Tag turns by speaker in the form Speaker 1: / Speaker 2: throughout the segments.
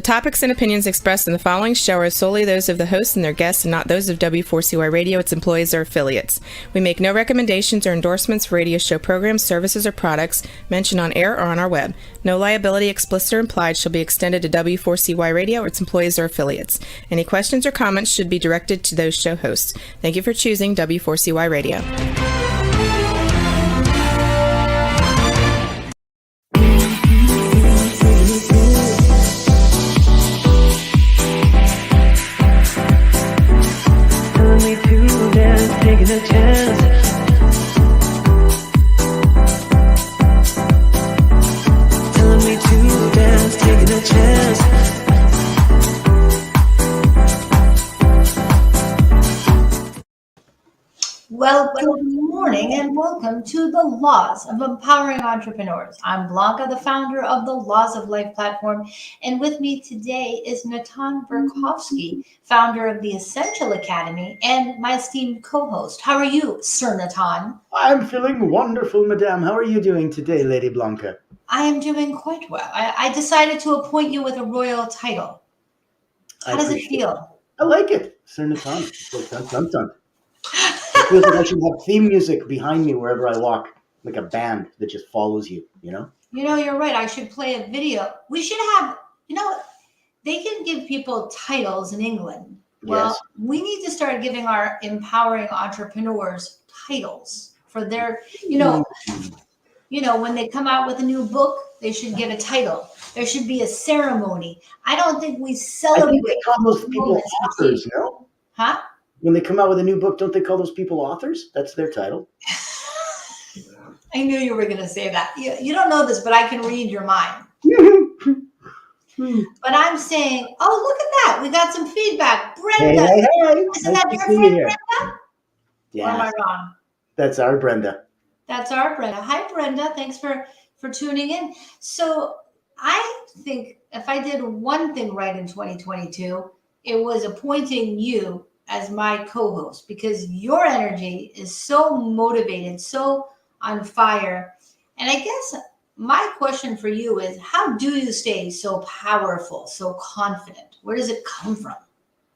Speaker 1: The topics and opinions expressed in the following show are solely those of the hosts and their guests and not those of W4CY Radio, its employees, or affiliates. We make no recommendations or endorsements for radio show programs, services, or products mentioned on air or on our web. No liability, explicit or implied, shall be extended to W4CY Radio or its employees or affiliates. Any questions or comments should be directed to those show hosts. Thank you for choosing W4CY Radio.
Speaker 2: Taking a chance. Telling me to dance, taking a chance.
Speaker 3: Well, good morning and welcome to the Laws of Empowering Entrepreneurs. I'm Blanca, the founder of the Laws of Life platform, and with me today is Natan Verkhovsky, founder of the Essential Academy, and my esteemed co-host. How are you, Sir Natan?
Speaker 4: I'm feeling wonderful, madame. How are you doing today, Lady Blanca?
Speaker 3: I am doing quite well. I decided to appoint you with a royal title. How does it feel?
Speaker 4: I like it, Sir Natan. Dun, dun, dun. It feels like I should have theme music behind me wherever I walk, like a band that just follows you, you know?
Speaker 3: You know, you're right. I should play a video. We should have, they can give people titles in England. Well,
Speaker 4: Yes.
Speaker 3: we need to start giving our empowering entrepreneurs titles for their, when they come out with a new book, they should get a title. There should be a ceremony. I don't think we
Speaker 4: I
Speaker 3: celebrate.
Speaker 4: think they call those people
Speaker 3: moments.
Speaker 4: authors, no?
Speaker 3: Huh?
Speaker 4: When they come out with a new book, don't they call those people authors? That's their title.
Speaker 3: I knew you were going to say that. You don't know this, but I can read your mind. But I'm saying, oh, look at that. We got some feedback. Brenda.
Speaker 4: Hey.
Speaker 3: Isn't that your friend, Brenda?
Speaker 4: Yeah.
Speaker 3: Or am I wrong?
Speaker 4: That's our Brenda.
Speaker 3: That's our Brenda. Hi, Brenda. Thanks for tuning in. So I think if I did one thing right in 2022, it was appointing you as my co-host, because your energy is so motivated, so on fire. And I guess my question for you is, how do you stay so powerful, so confident? Where does it come from?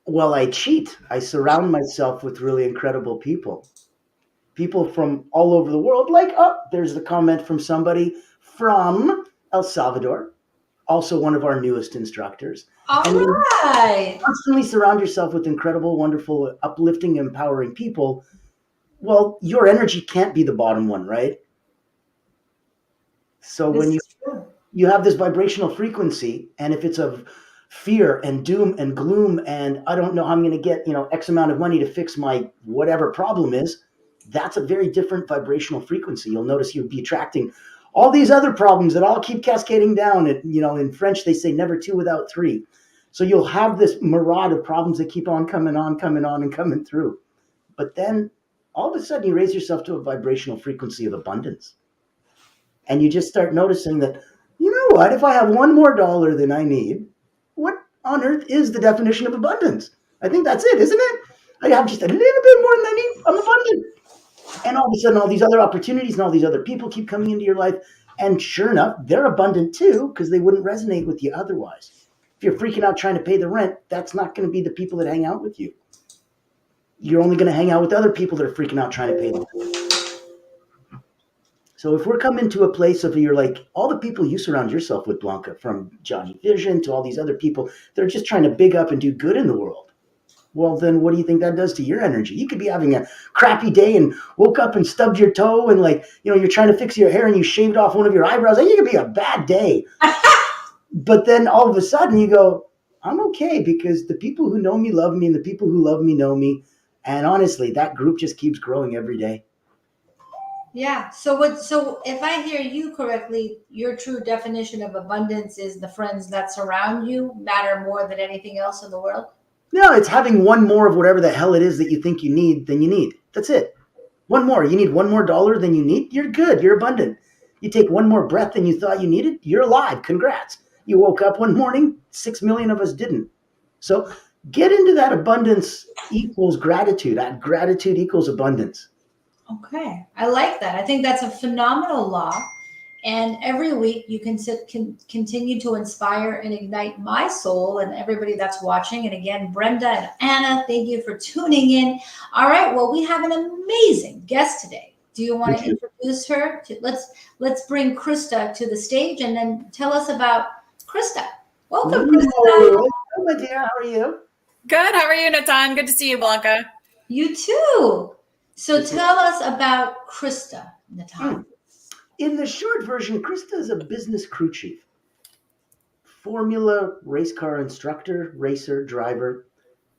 Speaker 4: Well, I cheat. I surround myself with really incredible people. People from all over the world. There's the comment from somebody from El Salvador, also one of our newest instructors.
Speaker 3: All right.
Speaker 4: Constantly surround yourself with incredible, wonderful, uplifting, empowering people. Well, your energy can't be the bottom one, right? So when you have this vibrational frequency, and if it's of fear and doom and gloom and I don't know how I'm going to get, X amount of money to fix my whatever problem is, that's a very different vibrational frequency. You'll notice you'll be attracting all these other problems that all keep cascading down. In French, they say never two without three. So you'll have this mirage of problems that keep on coming on and coming through. But then all of a sudden you raise yourself to a vibrational frequency of abundance. And you just start noticing that, you know what, if I have one more dollar than I need, what on earth is the definition of abundance? I think that's it, isn't it? I have just a little bit more than I need. I'm abundant. And all of a sudden, all these other opportunities and all these other people keep coming into your life. And sure enough, they're abundant too, because they wouldn't resonate with you otherwise. If you're freaking out trying to pay the rent, that's not going to be the people that hang out with you. You're only going to hang out with other people that are freaking out trying to pay the rent. So if we're coming to a place of you're like, all the people you surround yourself with, Blanca, from Johnny Vision to all these other people, they're just trying to big up and do good in the world. Well, then what do you think that does to your energy? You could be having a crappy day and woke up and stubbed your toe and you're trying to fix your hair and you shaved off one of your eyebrows. It could be a bad day. But then all of a sudden you go, I'm okay because the people who know me love me and the people who love me know me. And honestly, that group just keeps growing every day.
Speaker 3: Yeah. So if I hear you correctly, your true definition of abundance is the friends that surround you matter more than anything else in the world?
Speaker 4: No, it's having one more of whatever the hell it is that you think you need than you need. That's it. One more. You need one more dollar than you need. You're good. You're abundant. You take one more breath than you thought you needed. You're alive. Congrats. You woke up one morning. 6 million of us didn't. So get into that abundance equals gratitude. That gratitude equals abundance.
Speaker 3: Okay. I like that. I think that's a phenomenal law. And every week you can continue to inspire and ignite my soul and everybody that's watching. And again, Brenda and Anna, thank you for tuning in. All right, well, we have an amazing guest today. Do you want to introduce her? Let's bring Krista to the stage and then tell us about Krista. Welcome, Krista.
Speaker 4: Hello, my dear. How are you?
Speaker 5: Good. How are you, Natan? Good to see you, Blanca.
Speaker 3: You too. So tell us about Krista, Natan.
Speaker 4: In the short version, Krista is a business crew chief, Formula race car instructor, racer, driver,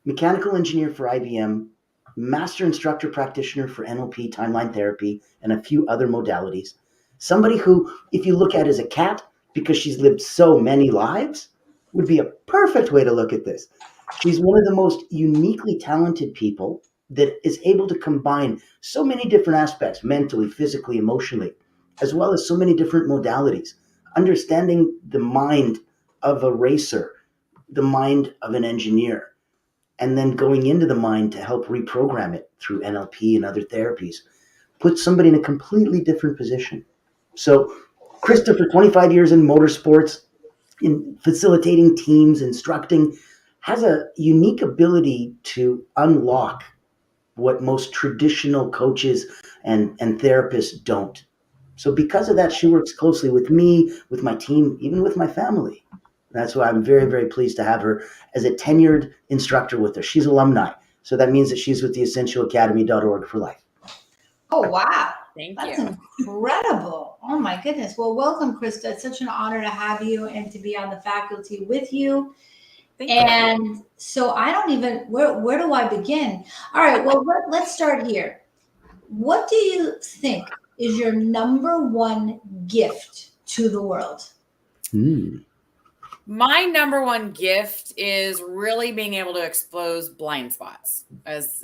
Speaker 4: mechanical engineer for IBM, master instructor practitioner for NLP, timeline therapy, and a few other modalities. Somebody who, if you look at as a cat, because she's lived so many lives, would be a perfect way to look at this. She's one of the most uniquely talented people that is able to combine so many different aspects, mentally, physically, emotionally, as well as so many different modalities. Understanding the mind of a racer, the mind of an engineer, and then going into the mind to help reprogram it through NLP and other therapies, puts somebody in a completely different position. So Krista, for 25 years in motorsports, in facilitating teams, instructing, has a unique ability to unlock what most traditional coaches and therapists don't. So because of that, she works closely with me, with my team, even with my family. That's why I'm very, very pleased to have her as a tenured instructor with her. She's alumni. So that means that she's with the essentialacademy.org for life.
Speaker 3: Oh, wow.
Speaker 5: That's
Speaker 3: incredible. Oh, my goodness. Well, welcome, Krista. It's such an honor to have you and to be on the faculty with you.
Speaker 5: Thank you.
Speaker 3: So I don't even, where do I begin? All right, well, let's start here. What do you think is your number one gift to the world?
Speaker 5: My number one gift is really being able to expose blind spots. As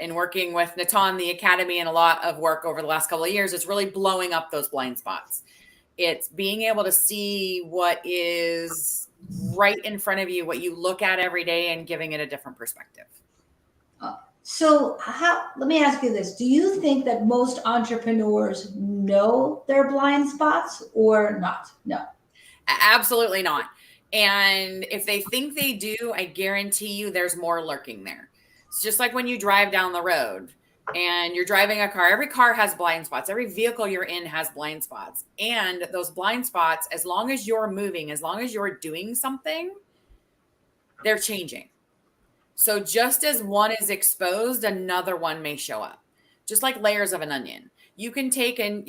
Speaker 5: in working with Natan, the Academy, and a lot of work over the last couple of years, it's really blowing up those blind spots. It's being able to see what is right in front of you, what you look at every day, and giving it a different perspective.
Speaker 3: So let me ask you this. Do you think that most entrepreneurs know their blind spots or not? No.
Speaker 5: Absolutely not. And if they think they do, I guarantee you there's more lurking there. It's just like when you drive down the road and you're driving a car. Every car has blind spots. Every vehicle you're in has blind spots. And those blind spots, as long as you're moving, as long as you're doing something, they're changing. So just as one is exposed, another one may show up. Just like layers of an onion. You can take and,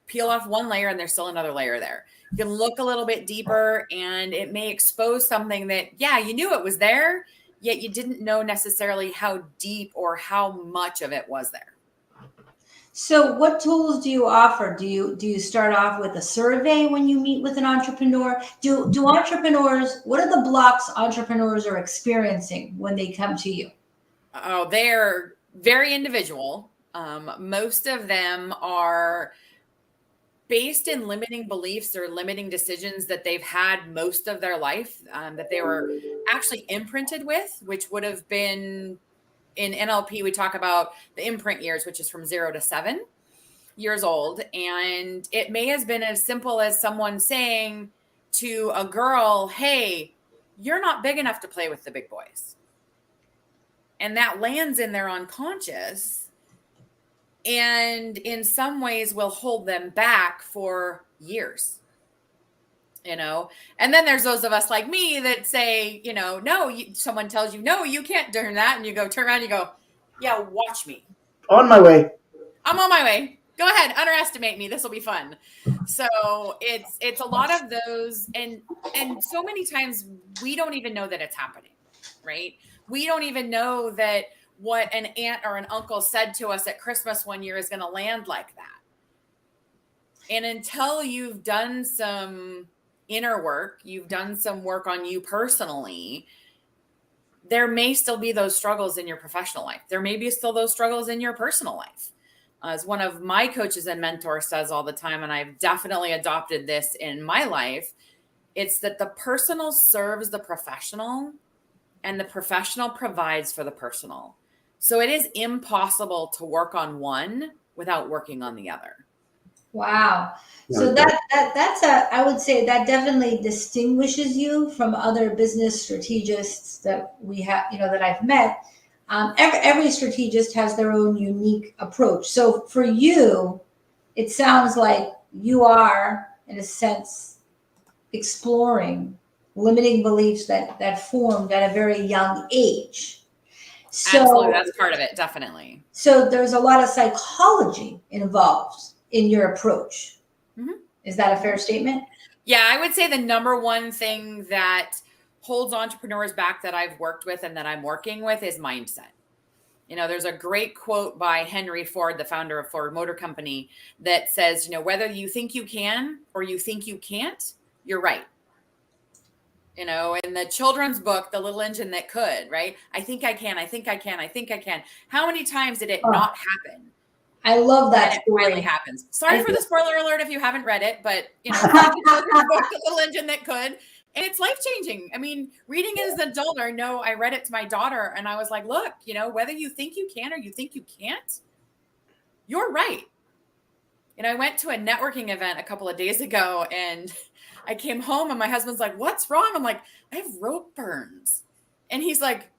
Speaker 5: peel off one layer and there's still another layer there. You can look a little bit deeper and it may expose something that, you knew it was there, yet you didn't know necessarily how deep or how much of it was there.
Speaker 3: So what tools do you offer? Do you start off with a survey when you meet with an entrepreneur? Do entrepreneurs, what are the blocks entrepreneurs are experiencing when they come to you?
Speaker 5: Oh, they're very individual. Most of them are based in limiting beliefs or limiting decisions that they've had most of their life, that they were actually imprinted with, which would have been in NLP. We talk about the imprint years, which is from 0 to 7 years old. And it may have been as simple as someone saying to a girl, hey, you're not big enough to play with the big boys. And that lands in their unconscious. And in some ways will hold them back for years, and then there's those of us like me that say, no, someone tells you, no, you can't do that. And you go, turn around, you go, yeah, watch me.
Speaker 4: On my way.
Speaker 5: I'm on my way. Go ahead. Underestimate me. This will be fun. So it's a lot of those. And so many times we don't even know that it's happening, right? We don't even know that what an aunt or an uncle said to us at Christmas one year is going to land like that. And until you've done some inner work, you've done some work on you personally, there may still be those struggles in your professional life. There may be still those struggles in your personal life. As one of my coaches and mentors says all the time, and I've definitely adopted this in my life, it's that the personal serves the professional and the professional provides for the personal. So it is impossible to work on one without working on the other.
Speaker 3: Wow.
Speaker 4: You
Speaker 3: So
Speaker 4: know,
Speaker 3: that's I would say that definitely distinguishes you from other business strategists that we have, that I've met. Every strategist has their own unique approach. So for you, it sounds like you are, in a sense, exploring limiting beliefs that formed at a very young age.
Speaker 5: Absolutely.
Speaker 3: So,
Speaker 5: That's part of it. Definitely.
Speaker 3: so there's a lot of psychology involved in your approach.
Speaker 5: Mhm.
Speaker 3: Is that a fair statement?
Speaker 5: Yeah, I would say the number one thing that holds entrepreneurs back that I've worked with and that I'm working with is mindset. There's a great quote by Henry Ford, the founder of Ford Motor Company, that says, whether you think you can or you think you can't, you're right. In the children's book, The Little Engine That Could, right? I think I can, I think I can, I think I can. How many times did it
Speaker 3: Oh,
Speaker 5: not happen?
Speaker 3: I love that
Speaker 5: And it
Speaker 3: story.
Speaker 5: finally happens. Sorry
Speaker 3: I
Speaker 5: for the spoiler alert if you haven't read it, but it's the children's book, The Little Engine That Could, and it's life changing. I mean, reading it as an adult, I read it to my daughter, and I was like, look, whether you think you can or you think you can't, you're right. I went to a networking event a couple of days ago, and I came home, and my husband's like, "What's wrong?" I'm like, "I have rope burns," and he's like,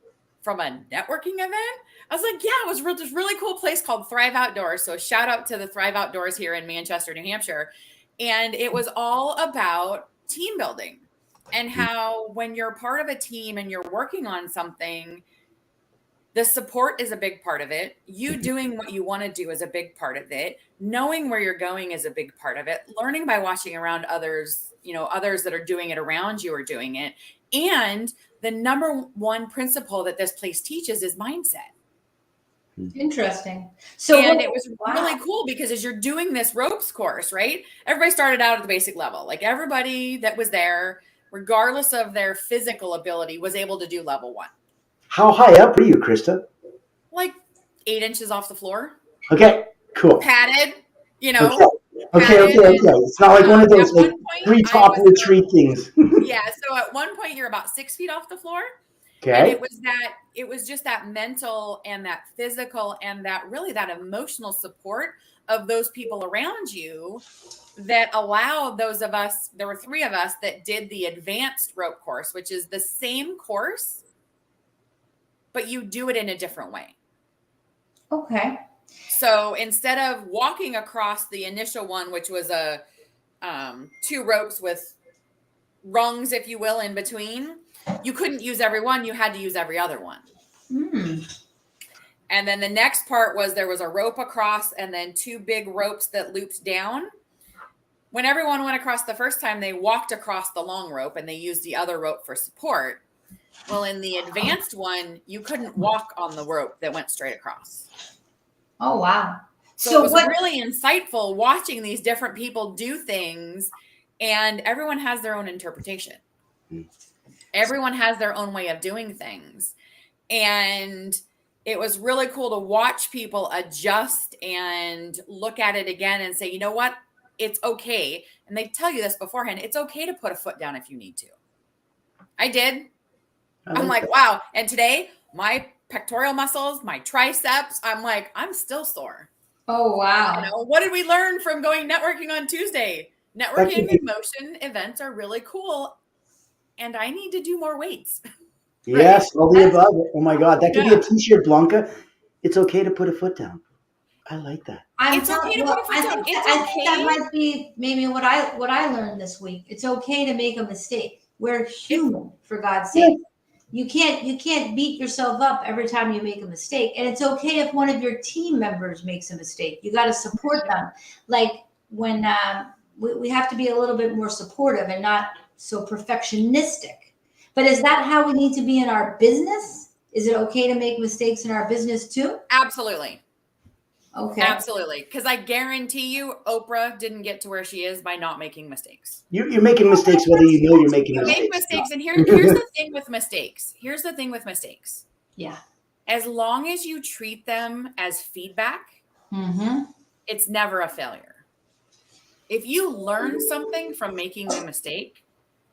Speaker 5: "From a networking event?" I was like, "Yeah, it was this really cool place called Thrive Outdoors." So shout out to the Thrive Outdoors here in Manchester, New Hampshire. And it was all about team building and how when you're part of a team and you're working on something, the support is a big part of it. You doing what you want to do is a big part of it. Knowing where you're going is a big part of it. Learning by watching around others, others that are doing it around you are doing it. And the number one principle that this place teaches is mindset.
Speaker 3: Interesting.
Speaker 5: And it was really cool because as you're doing this ropes course, right? Everybody started out at the basic level. Like everybody that was there, regardless of their physical ability, was able to do level 1.
Speaker 4: How high up are you, Krista?
Speaker 5: Like 8 inches off the floor.
Speaker 4: Okay, cool.
Speaker 5: Padded,
Speaker 4: Okay. It's not like one of those like three top retreat things.
Speaker 5: Yeah. So at one point you're about 6 feet off the floor.
Speaker 4: Okay.
Speaker 5: And it was just that mental and that physical and that really that emotional support of those people around you that allowed those of us, there were 3 of us that did the advanced rope course, which is the same course, but you do it in a different way.
Speaker 3: Okay.
Speaker 5: So instead of walking across the initial one, which was a 2 ropes with rungs, if you will, in between, you couldn't use every one. You had to use every other one. And then the next part was there was a rope across and then 2 big ropes that looped down. When everyone went across the first time, they walked across the long rope and they used the other rope for support. Well, in the advanced one, you couldn't walk on the rope that went straight across.
Speaker 3: Oh, wow.
Speaker 5: So it was really insightful watching these different people do things, and everyone has their own interpretation. Everyone has their own way of doing things. And it was really cool to watch people adjust and look at it again and say, you know what? It's okay. And they tell you this beforehand. It's okay to put a foot down if you need to. I did. I'm like, wow. And today, my pectoral muscles, my triceps, I'm like, I'm still sore.
Speaker 3: Oh, wow.
Speaker 5: What did we learn from going networking on Tuesday? Networking and motion events are really cool. And I need to do more weights.
Speaker 4: Yes, all the above. Oh my God, that could be a t-shirt, Blanca. It's okay to put a foot down. I like that.
Speaker 5: It's okay to put a foot down.
Speaker 3: I think that might be maybe what I learned this week. It's okay to make a mistake. We're human, for God's sake. You can't beat yourself up every time you make a mistake. And it's okay if one of your team members makes a mistake. You got to support them. Like when we have to be a little bit more supportive and not so perfectionistic. But is that how we need to be in our business? Is it okay to make mistakes in our business too?
Speaker 5: Absolutely.
Speaker 3: Okay.
Speaker 5: Absolutely. Because I guarantee you, Oprah didn't get to where she is by not making mistakes.
Speaker 4: You're making mistakes whether you know you're making mistakes.
Speaker 5: Make mistakes. And here's the thing with mistakes. Here's the thing with mistakes.
Speaker 3: Yeah.
Speaker 5: As long as you treat them as feedback, it's never a failure. If you learn something from making a mistake,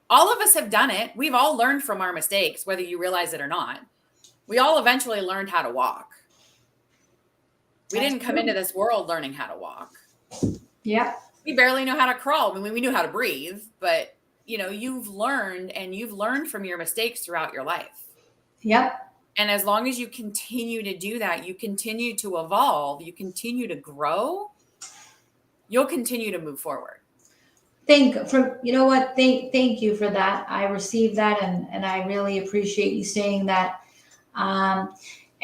Speaker 5: all of us have done it. We've all learned from our mistakes, whether you realize it or not. We all eventually learned how to walk. We didn't come into this world learning how to walk.
Speaker 3: Yeah.
Speaker 5: We barely know how to crawl. I mean, we knew how to breathe, but you've learned from your mistakes throughout your life.
Speaker 3: Yep.
Speaker 5: And as long as you continue to do that, you continue to evolve, you continue to grow, you'll continue to move forward.
Speaker 3: Thank you for that. I received that, and I really appreciate you saying that.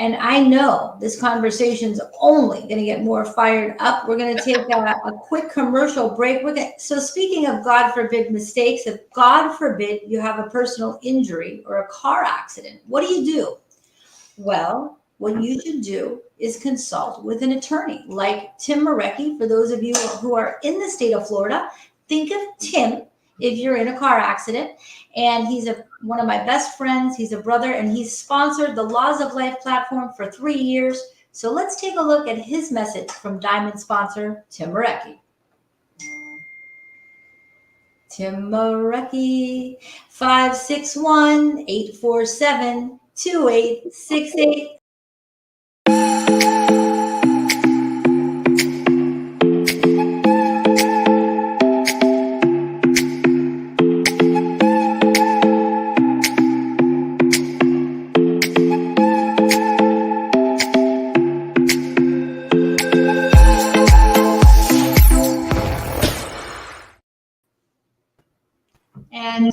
Speaker 3: And I know this conversation's only going to get more fired up. We're going to take a quick commercial break. So speaking of God forbid mistakes, if God forbid you have a personal injury or a car accident, what do? Well, what you should do is consult with an attorney like Tim Marecki. For those of you who are in the state of Florida, think of Tim if you're in a car accident. And he's one of my best friends. He's a brother, and he's sponsored the Laws of Life platform for 3 years. So let's take a look at his message from Diamond sponsor, Tim Marecki. Tim Marecki, 561-847-2868. And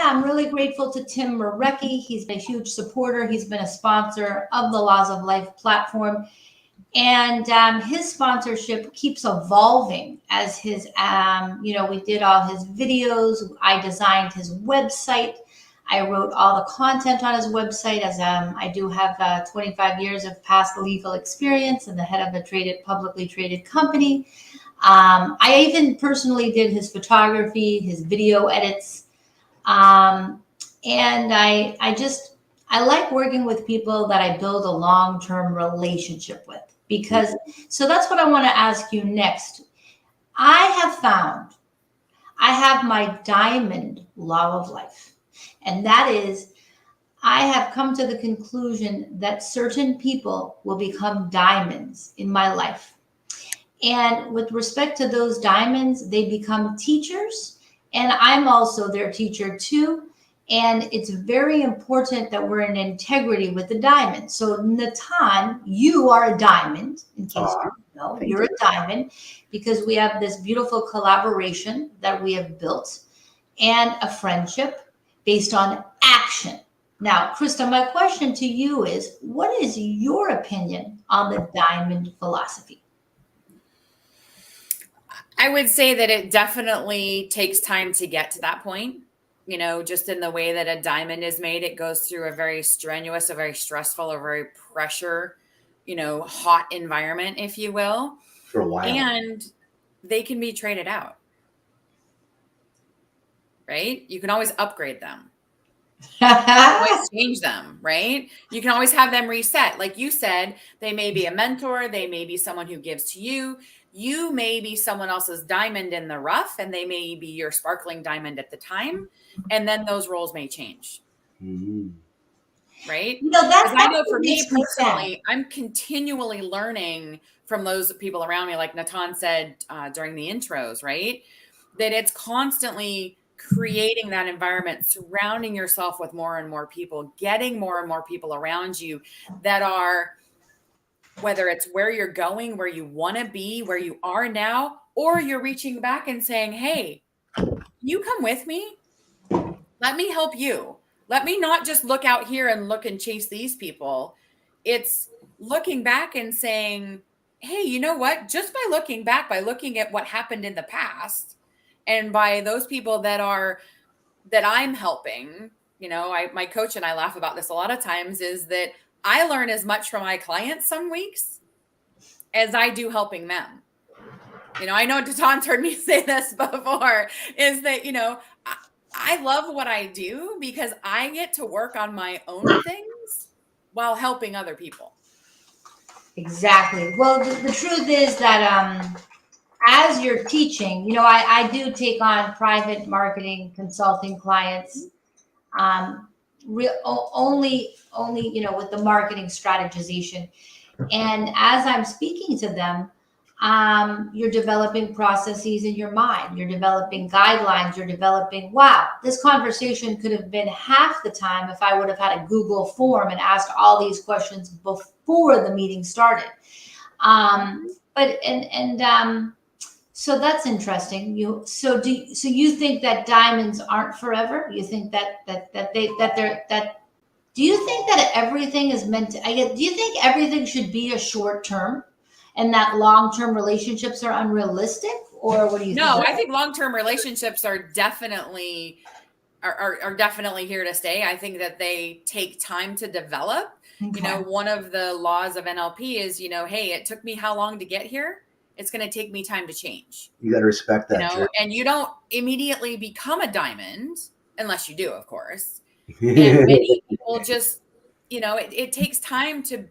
Speaker 3: I'm really grateful to Tim Marecki. He's been a huge supporter. He's been a sponsor of the Laws of Life platform. And his sponsorship keeps evolving as his, we did all his videos. I designed his website. I wrote all the content on his website, as I do have 25 years of past legal experience and the head of a publicly traded company. I even personally did his photography, his video edits. And I like working with people that I build a long-term relationship with, because, so that's what I want to ask you next. I have found I have my diamond law of life, and that is I have come to the conclusion that certain people will become diamonds in my life. And with respect to those diamonds, they become teachers, and I'm also their teacher too. And it's very important that we're in integrity with the diamond. So Natan, you are a diamond, in case you don't know. You're a diamond, because we have this beautiful collaboration that we have built and a friendship based on action. Now, Krista, my question to you is, what is your opinion on the diamond philosophy?
Speaker 5: I would say that it definitely takes time to get to that point. Just in the way that a diamond is made, it goes through a very strenuous, a very stressful, a very pressure, hot environment, if you will.
Speaker 4: For a while.
Speaker 5: And they can be traded out, right? You can always upgrade them. You can always change them, right? You can always have them reset. Like you said, they may be a mentor. They may be someone who gives to you. You may be someone else's diamond in the rough, and they may be your sparkling diamond at the time. And then those roles may change. Mm-hmm. Right?
Speaker 3: That's
Speaker 5: I know for me personally, I'm continually learning from those people around me, like Natan said during the intros, right? That it's constantly creating that environment, surrounding yourself with more and more people, getting more and more people around you that are, whether it's where you're going, where you want to be, where you are now, or you're reaching back and saying, hey, you come with me. Let me help you. Let me not just look out here and look and chase these people. It's looking back and saying, hey, you know what? Just by looking back, by looking at what happened in the past, and by those people that I'm helping, my coach and I laugh about this a lot of times, is that I learn as much from my clients some weeks as I do helping them. I know Tatan's heard me say this before, is that, I love what I do because I get to work on my own things while helping other people.
Speaker 3: Exactly. Well, the truth is that as you're teaching, I do take on private marketing consulting clients, only with the marketing strategization. And as I'm speaking to them, You're developing processes in your mind. You're developing guidelines. You're developing, wow, this conversation could have been half the time if I would have had a Google form and asked all these questions before the meeting started. So that's interesting. So you think that diamonds aren't forever? You think do you think that everything is meant to, do you think everything should be a short term and that long-term relationships are unrealistic, or what do you think?
Speaker 5: No, I think long-term relationships are definitely here to stay. I think that they take time to develop.
Speaker 3: Okay.
Speaker 5: One of the laws of NLP is, hey, it took me how long to get here? It's going to take me time to change.
Speaker 4: You got to respect that.
Speaker 5: And you don't immediately become a diamond unless you do, of course. And many people just, it takes time to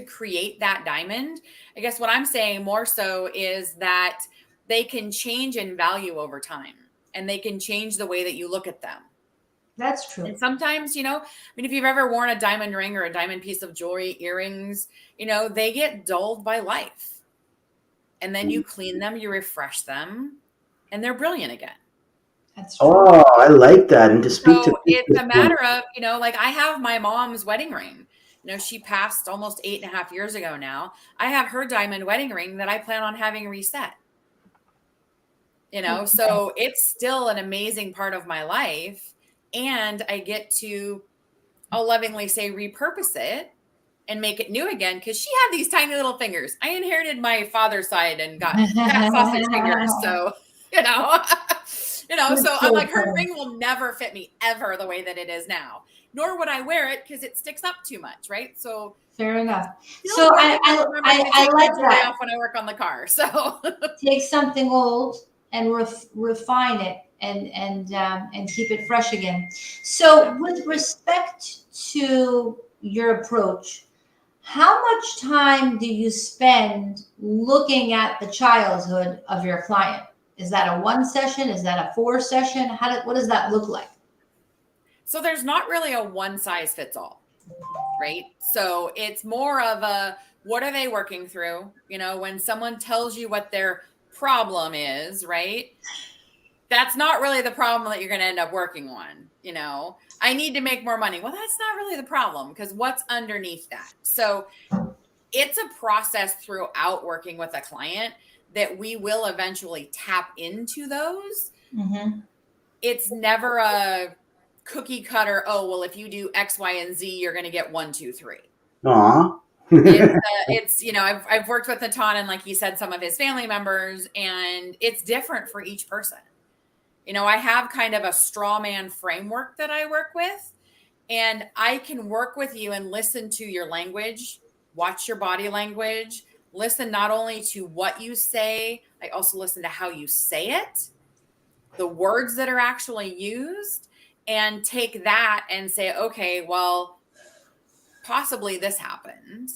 Speaker 5: create that diamond. I guess what I'm saying more so is that they can change in value over time, and they can change the way that you look at them.
Speaker 3: That's true.
Speaker 5: And sometimes, if you've ever worn a diamond ring or a diamond piece of jewelry, earrings, they get dulled by life. And then you clean them, you refresh them, and they're brilliant again.
Speaker 3: That's true.
Speaker 4: Oh, I like that. And to speak to
Speaker 5: it's a matter of, like I have my mom's wedding ring. She passed almost 8.5 years ago now. I have her diamond wedding ring that I plan on having reset. So it's still an amazing part of my life. And I get to, I'll lovingly say, repurpose it and make it new again, because she had these tiny little fingers. I inherited my father's side and got fat sausage fingers. So, so I'm like, her ring will never fit me ever the way that it is now. Nor would I wear it because it sticks up too much, right? So
Speaker 3: fair enough. So I like that.
Speaker 5: Off when I work on the car. So
Speaker 3: take something old and refine it and keep it fresh again. So with respect to your approach, how much time do you spend looking at the childhood of your client? Is that a 1 session? Is that a 4 session? What does that look like?
Speaker 5: So there's not really a one size fits all, right? So it's more of a, what are they working through? When someone tells you what their problem is, right? That's not really the problem that you're going to end up working on. I need to make more money. Well, that's not really the problem, because what's underneath that? So it's a process throughout working with a client that we will eventually tap into those.
Speaker 3: Mm-hmm. It's
Speaker 5: never a cookie cutter. Oh, well, if you do X, Y, and Z, you're going to get 1, 2, 3.
Speaker 4: Aw.
Speaker 5: It's I've worked with Natan and, like he said, some of his family members, and it's different for each person. I have kind of a straw man framework that I work with, and I can work with you and listen to your language, watch your body language, listen not only to what you say, I also listen to how you say it, the words that are actually used, and take that and say, okay, well, possibly this happened.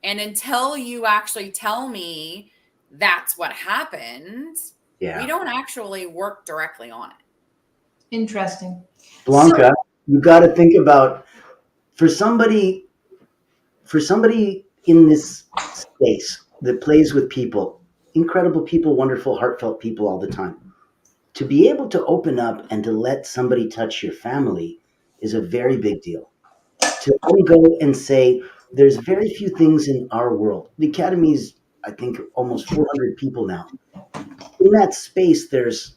Speaker 5: And until you actually tell me that's what happened, we don't actually work directly on it.
Speaker 3: Interesting.
Speaker 4: Blanca, you got to think about, for somebody in this space that plays with people, incredible people, wonderful, heartfelt people all the time, to be able to open up and to let somebody touch your family is a very big deal. To go and say, there's very few things in our world. The Academy's, I think, almost 400 people now. In that space, there's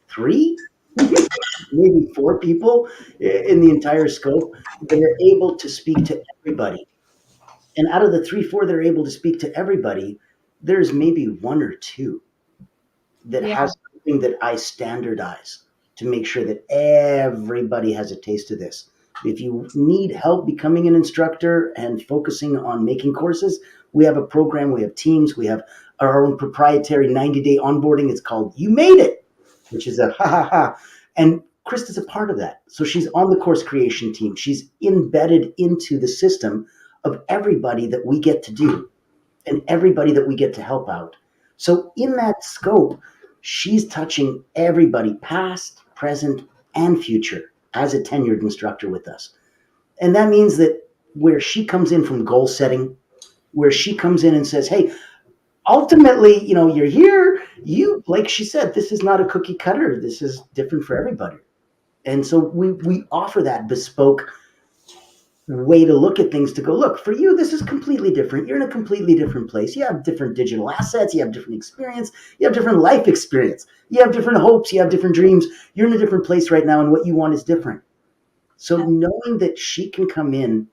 Speaker 4: 3, maybe 4 people in the entire scope that are able to speak to everybody. And out of the 3, 4 that are able to speak to everybody, there's maybe 1 or 2 that has something that I standardize to make sure that everybody has a taste of this. If you need help becoming an instructor and focusing on making courses, we have a program, we have teams, we have our own proprietary 90-day onboarding. It's called You Made It, which is a ha. And Krista's a part of that. So she's on the course creation team. She's embedded into the system of everybody that we get to do and everybody that we get to help out. So in that scope, she's touching everybody, past, present, and future, as a tenured instructor with us. And that means that where she comes in from goal setting, where she comes in and says, hey, ultimately, you're here. Like she said, this is not a cookie cutter. This is different for everybody. And so we offer that bespoke way to look at things, to go, look, for you, this is completely different. You're in a completely different place. You have different digital assets. You have different experience. You have different life experience. You have different hopes. You have different dreams. You're in a different place right now, and what you want is different. So knowing that she can come in,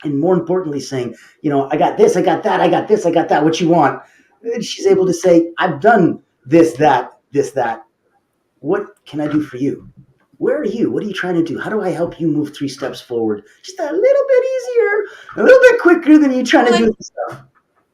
Speaker 4: and more importantly, saying, I got this, I got that, I got this, I got that, what you want. And she's able to say, I've done this, that, this, that. What can I do for you? Where are you? What are you trying to do? How do I help you move 3 steps forward? Just a little bit easier, a little bit quicker than you trying to do this stuff.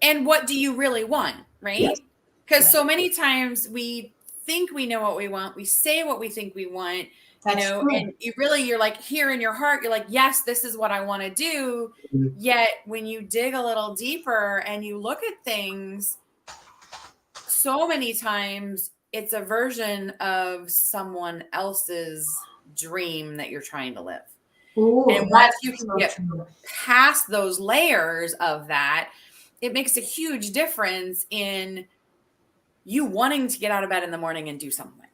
Speaker 5: And what do you really want, right?
Speaker 4: Yes.
Speaker 5: Because so many times we think we know what we want. We say what we think we want,
Speaker 3: That's true.
Speaker 5: and you're like, here in your heart, you're like, yes, this is what I want to do.
Speaker 4: Mhm.
Speaker 5: Yet when you dig a little deeper and you look at things, so many times it's a version of someone else's dream that you're trying to live.
Speaker 3: Ooh,
Speaker 5: And once you can get past those layers of that, it makes a huge difference in you wanting to get out of bed in the morning and do something.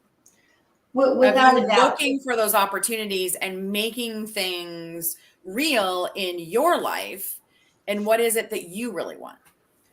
Speaker 3: Without a doubt.
Speaker 5: Looking for those opportunities and making things real in your life. And what is it that you really want?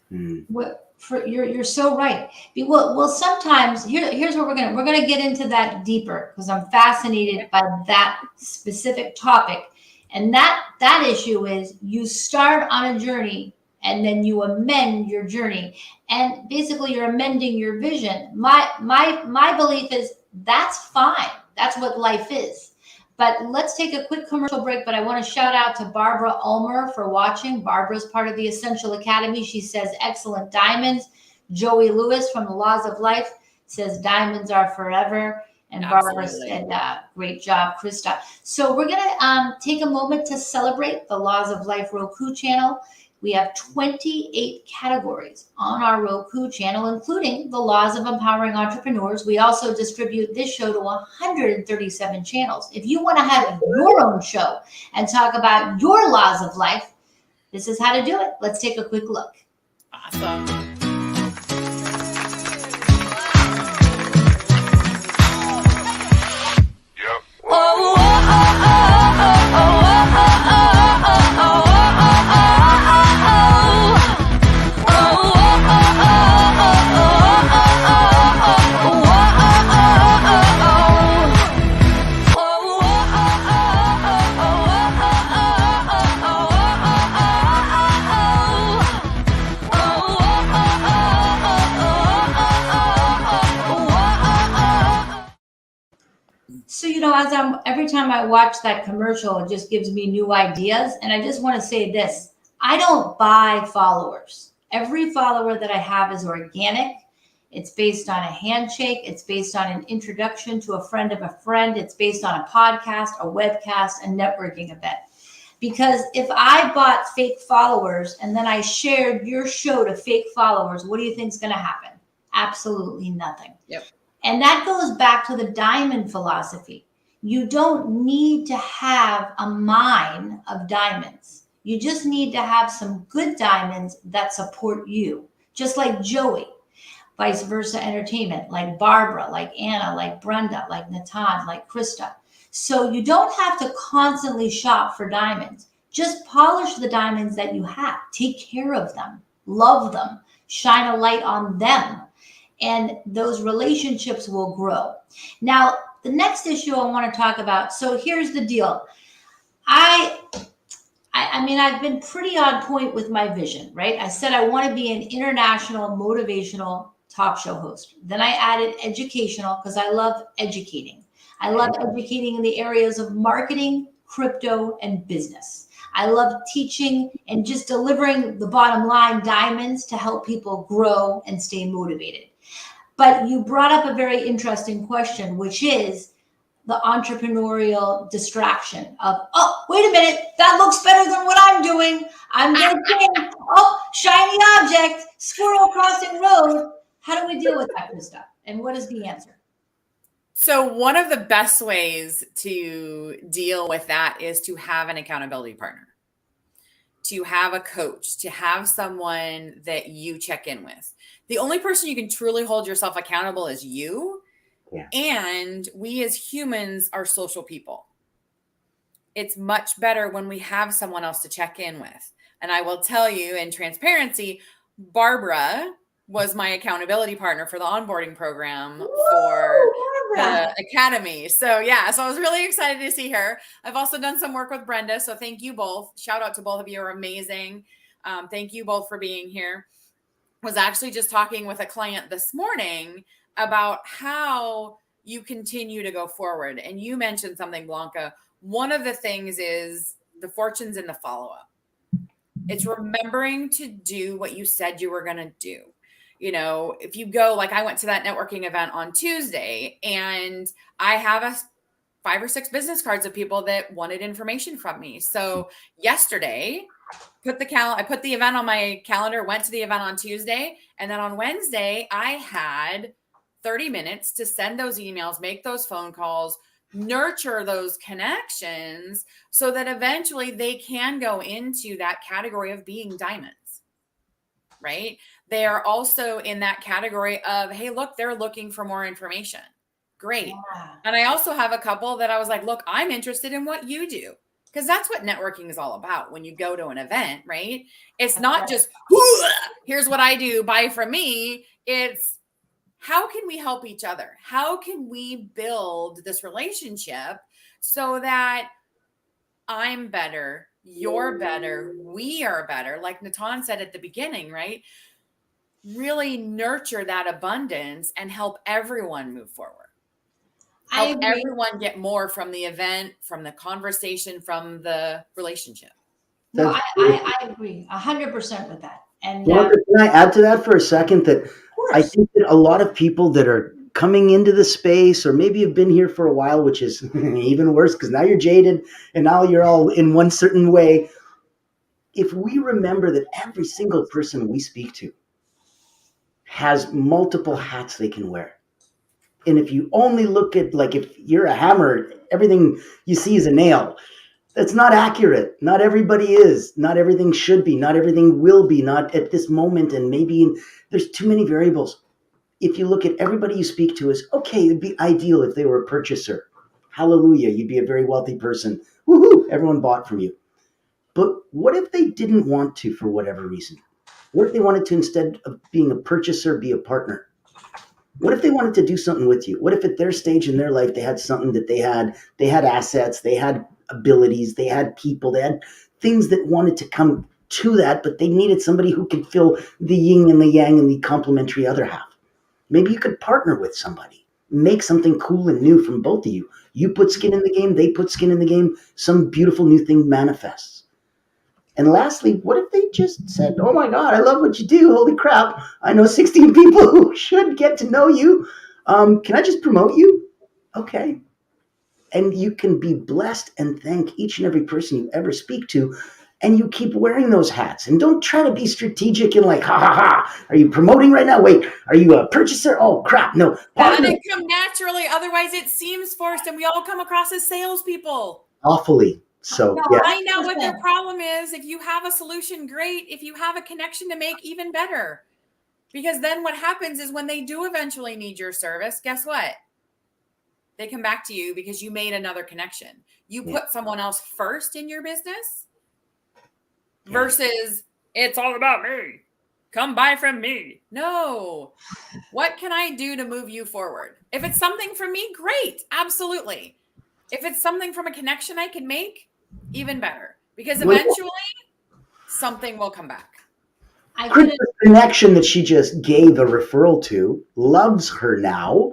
Speaker 3: You're so right. Well, sometimes here's what we're gonna get into that deeper, because I'm fascinated by that specific topic. And that issue is, you start on a journey and then you amend your journey, and basically you're amending your vision. My belief is that's fine. That's what life is. But let's take a quick commercial break. But I want to shout out to Barbara Ulmer for watching. Barbara's part of the Essential Academy. She says, excellent diamonds. Joey Lewis from the Laws of Life says diamonds are forever. And Barbara said, great job, Krista. So we're going to take a moment to celebrate the Laws of Life Roku channel. We have 28 categories on our Roku channel, including the Laws of Empowering Entrepreneurs. We also distribute this show to 137 channels. If you want to have your own show and talk about your laws of life, this is how to do it. Let's take a quick look.
Speaker 5: Awesome.
Speaker 3: So, every time I watch that commercial, it just gives me new ideas. And I just want to say this: I don't buy followers. Every follower that I have is organic. It's based on a handshake. It's based on an introduction to a friend of a friend. It's based on a podcast, a webcast, a networking event. Because if I bought fake followers and then I shared your show to fake followers, what do you think is going to happen? Absolutely nothing.
Speaker 5: Yep.
Speaker 3: And that goes back to the diamond philosophy. You don't need to have a mine of diamonds. You just need to have some good diamonds that support you, just like Joey, Vice Versa Entertainment, like Barbara, like Anna, like Brenda, like Natan, like Krista. So you don't have to constantly shop for diamonds. Just polish the diamonds that you have. Take care of them. Love them. Shine a light on them. And those relationships will grow. Now, the next issue I want to talk about. So here's the deal. I've been pretty on point with my vision, right? I said I want to be an international motivational talk show host. Then I added educational, because I love educating. I love educating in the areas of marketing, crypto, and business. I love teaching and just delivering the bottom line diamonds to help people grow and stay motivated. But you brought up a very interesting question, which is the entrepreneurial distraction of, oh, wait a minute, that looks better than what I'm doing. I'm going to think, oh, shiny object, squirrel crossing road. How do we deal with that, Krista? And what is the answer?
Speaker 5: So one of the best ways to deal with that is to have an accountability partner. to have a coach, to have someone that you check in with. The only person you can truly hold yourself accountable is you.
Speaker 4: Yeah.
Speaker 5: And we as humans are social people. It's much better when we have someone else to check in with. And I will tell you in transparency, Barbara was my accountability partner for the onboarding program for the academy. So yeah, so I was really excited to see her. I've also done some work with Brenda. So thank you both. Shout out to both of you. You're amazing. Thank you both for being here. Was actually just talking with a client this morning about how you continue to go forward. And you mentioned something, Blanca. One of the things is the fortunes in the follow-up. It's remembering to do what you said you were going to do. You know, if you go, like I went to that networking event on Tuesday and I have 5 or 6 business cards of people that wanted information from me. So yesterday, I put the event on my calendar, went to the event on Tuesday. And then on Wednesday, I had 30 minutes to send those emails, make those phone calls, nurture those connections so that eventually they can go into that category of being diamonds, right? They are also in that category of, hey, look, they're looking for more information. Great. Yeah. And I also have a couple that I was like, look, I'm interested in what you do. Because that's what networking is all about when you go to an event, right? It's not just, here's what I do, buy from me. It's, how can we help each other? How can we build this relationship so that I'm better, you're better, we are better? Like Natan said at the beginning, right? Really nurture that abundance and help everyone move forward. Help everyone get more from the event, from the conversation, from the relationship.
Speaker 3: No, I agree 100% with that. And
Speaker 4: can I add to that for a second? That I think that a lot of people that are coming into the space, or maybe have been here for a while, which is even worse because now you're jaded and now you're all in one certain way. If we remember that every single person we speak to has multiple hats they can wear. And if you only look at, like, if you're a hammer, everything you see is a nail. That's not accurate. Not everybody is. Not everything should be. Not everything will be. Not at this moment. And maybe there's too many variables. If you look at everybody you speak to as, okay, it'd be ideal if they were a purchaser. Hallelujah. You'd be a very wealthy person. Woohoo. Everyone bought from you. But what if they didn't want to for whatever reason? What if they wanted to, instead of being a purchaser, be a partner? What if they wanted to do something with you? What if at their stage in their life, they had something that they had assets, they had abilities, they had people, they had things that wanted to come to that, but they needed somebody who could fill the yin and the yang and the complementary other half. Maybe you could partner with somebody, make something cool and new from both of you. You put skin in the game, they put skin in the game, some beautiful new thing manifests. And lastly, what if they just said, oh my God, I love what you do. Holy crap. I know 16 people who should get to know you. Can I just promote you? Okay. And you can be blessed and thank each and every person you ever speak to. And you keep wearing those hats. And don't try to be strategic and like, ha, ha, ha. Are you promoting right now? Wait, are you a purchaser? Oh, crap. No.
Speaker 5: Let it come naturally. Otherwise, it seems forced. And we all come across as salespeople.
Speaker 4: Awfully. So yeah.
Speaker 5: Find out what their problem is. If you have a solution, great. If you have a connection to make, even better. Because then what happens is when they do eventually need your service, guess what? They come back to you because you made another connection. You put someone else first in your business versus it's all about me. Come buy from me. No. What can I do to move you forward? If it's something from me, great. Absolutely. If it's something from a connection I can make, even better, because eventually something will come back.
Speaker 4: Krista's connection that she just gave a referral to loves her now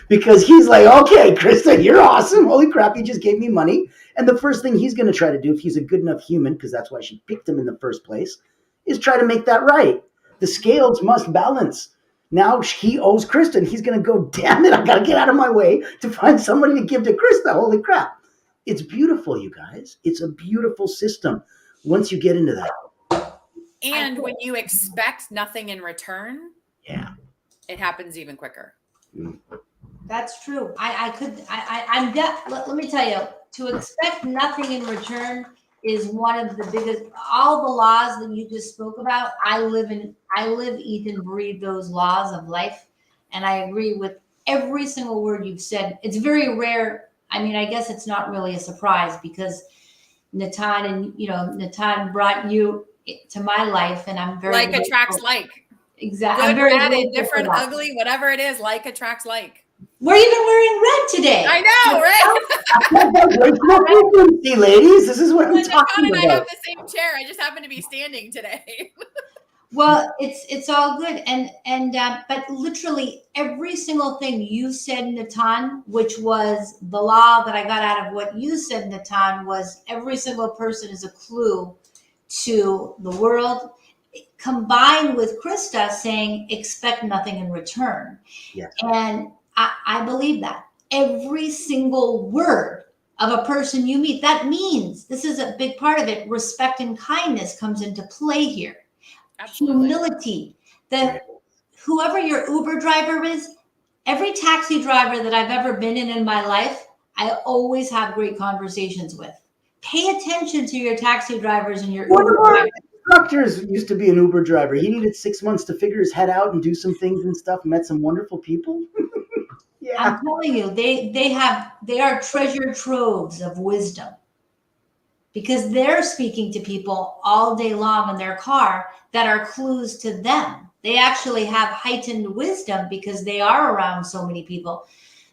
Speaker 4: because he's like, okay, Krista, you're awesome. Holy crap, you just gave me money. And the first thing he's going to try to do, if he's a good enough human, because that's why she picked him in the first place, is try to make that right. The scales must balance. Now he owes Krista, and he's going to go, damn it, I got to get out of my way to find somebody to give to Krista. Holy crap. It's beautiful, you guys. It's a beautiful system once you get into that.
Speaker 5: And when you expect nothing in return, it happens even quicker.
Speaker 3: That's true. Let me tell you, to expect nothing in return is one of the biggest. All the laws that you just spoke about, I live, eat, and breathe those laws of life, and I agree with every single word you've said. It's very rare. I mean, I guess it's not really a surprise because Natan brought you to my life, and I'm very
Speaker 5: like
Speaker 3: grateful.
Speaker 5: attracts like.
Speaker 3: Exactly.
Speaker 5: Good, bad, indifferent, ugly, whatever it is, like attracts like.
Speaker 3: We're even wearing red today.
Speaker 5: I know, right?
Speaker 4: Vibrational frequency, ladies. This is what I'm talking
Speaker 5: and I have
Speaker 4: about.
Speaker 5: the same chair. I just happen to be standing today.
Speaker 3: Well, it's all good, but literally every single thing you said, Natan, which was the law that I got out of what you said, Natan, was every single person is a clue to the world, combined with Krista saying expect nothing in return.
Speaker 4: Yes.
Speaker 3: And I believe that every single word of a person you meet, that means, this is a big part of it, respect and kindness comes into play here.
Speaker 5: Absolutely.
Speaker 3: Humility. Whoever your Uber driver is, every taxi driver that I've ever been in my life, I always have great conversations with. Pay attention to your taxi drivers and your
Speaker 4: One
Speaker 3: Uber
Speaker 4: of our
Speaker 3: drivers.
Speaker 4: instructors used to be an Uber driver. He needed 6 months to figure his head out and do some things and stuff. Met some wonderful people. Yeah.
Speaker 3: I'm telling you, they are treasure troves of wisdom, because they're speaking to people all day long in their car that are clues to them. They actually have heightened wisdom because they are around so many people.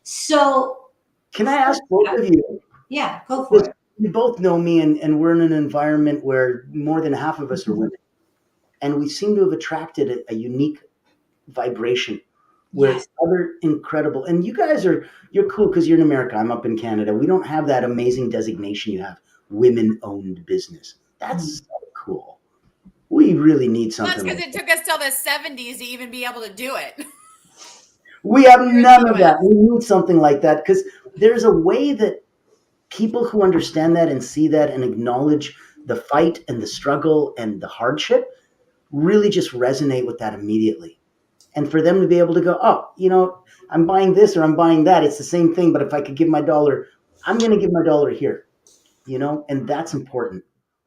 Speaker 3: So
Speaker 4: Can I ask both of you?
Speaker 3: yeah, go for it.
Speaker 4: You both know me, and we're in an environment where more than half of us are women. And we seem to have attracted a unique vibration where
Speaker 3: Yes.
Speaker 4: other incredible, and you guys you're cool because you're in America. I'm up in Canada. We don't have that amazing designation you have, women-owned business. That's so cool. We really need
Speaker 5: Well,
Speaker 4: something.
Speaker 5: that's because it took us till the 70s to even be able to do it.
Speaker 4: We have none of that. We need something like that because there's a way that people who understand that and see that and acknowledge the fight and the struggle and the hardship really just resonate with that immediately. And for them to be able to go, oh, I'm buying this or I'm buying that. It's the same thing. But if I could give my dollar, I'm going to give my dollar here, and that's important.